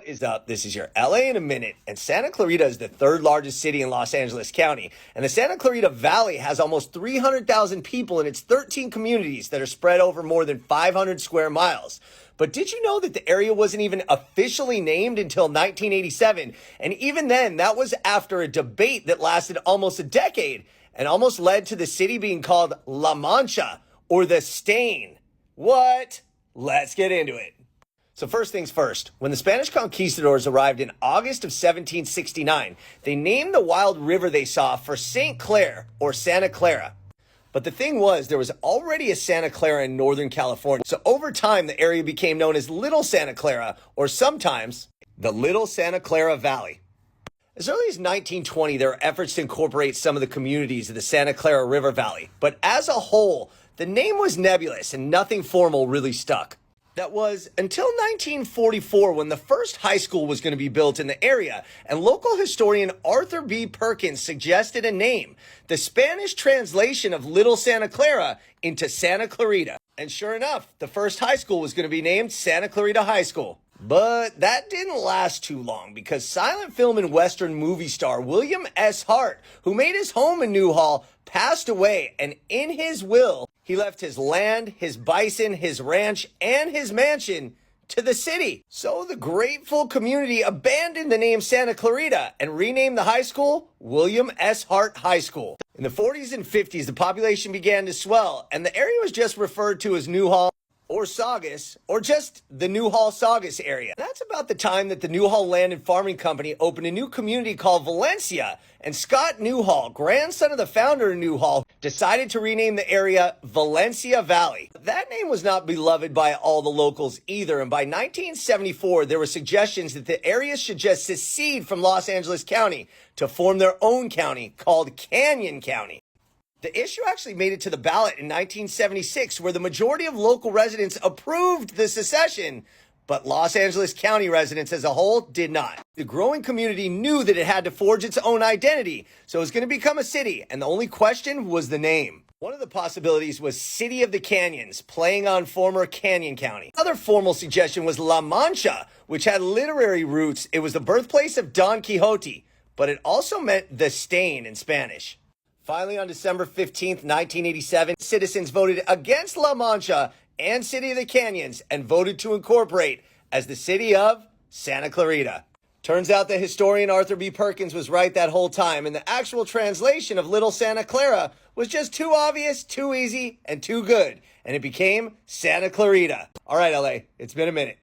What is up? This is your LA in a minute, and Santa Clarita is the third largest city in Los Angeles County, and the Santa Clarita Valley has almost 300,000 people in its 13 communities that are spread over more than 500 square miles. But did you know that the area wasn't even officially named until 1987? And even then, that was after a debate that lasted almost a decade and almost led to the city being called La Mancha, or the Stain. What? Let's get into it. So first things first, when the Spanish conquistadors arrived in August of 1769, they named the wild river they saw for St. Clair, or Santa Clara. But the thing was, there was already a Santa Clara in Northern California. So over time, the area became known as Little Santa Clara, or sometimes the Little Santa Clara Valley. As early as 1920, there were efforts to incorporate some of the communities of the Santa Clara River Valley. But as a whole, the name was nebulous and nothing formal really stuck. That was until 1944 when the first high school was going to be built in the area, and local historian Arthur B. Perkins suggested a name, the Spanish translation of Little Santa Clara into Santa Clarita. And sure enough, the first high school was going to be named Santa Clarita High School. But that didn't last too long because silent film and Western movie star William S. Hart, who made his home in Newhall, passed away, and in his will, he left his land, his bison, his ranch, and his mansion to the city. So the grateful community abandoned the name Santa Clarita and renamed the high school William S. Hart High School. In the 40s and 50s, the population began to swell, and the area was just referred to as Newhall or Saugus, or just the Newhall-Saugus area. That's about the time that the Newhall Land and Farming Company opened a new community called Valencia, and Scott Newhall, grandson of the founder of Newhall, decided to rename the area Valencia Valley. That name was not beloved by all the locals either, and by 1974, there were suggestions that the area should just secede from Los Angeles County to form their own county called Canyon County. The issue actually made it to the ballot in 1976, where the majority of local residents approved the secession, but Los Angeles County residents as a whole did not. The growing community knew that it had to forge its own identity, so it was going to become a city, and the only question was the name. One of the possibilities was City of the Canyons, playing on former Canyon County. Another formal suggestion was La Mancha, which had literary roots. It was the birthplace of Don Quixote, but it also meant the stain in Spanish. Finally, on December 15th, 1987, citizens voted against La Mancha and City of the Canyons and voted to incorporate as the city of Santa Clarita. Turns out that historian Arthur B. Perkins was right that whole time, and the actual translation of Little Santa Clara was just too obvious, too easy, and too good, and it became Santa Clarita. All right, LA, it's been a minute.